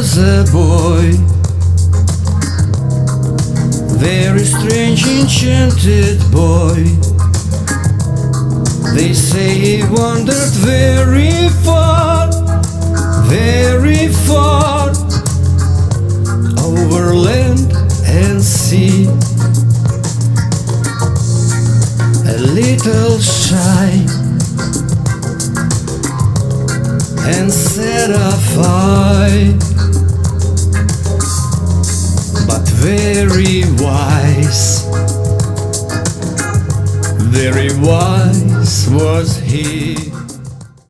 was a boy, very strange, enchanted boy. They say he wandered very far, over land and sea. A little shy and satisfied, but very wise was he.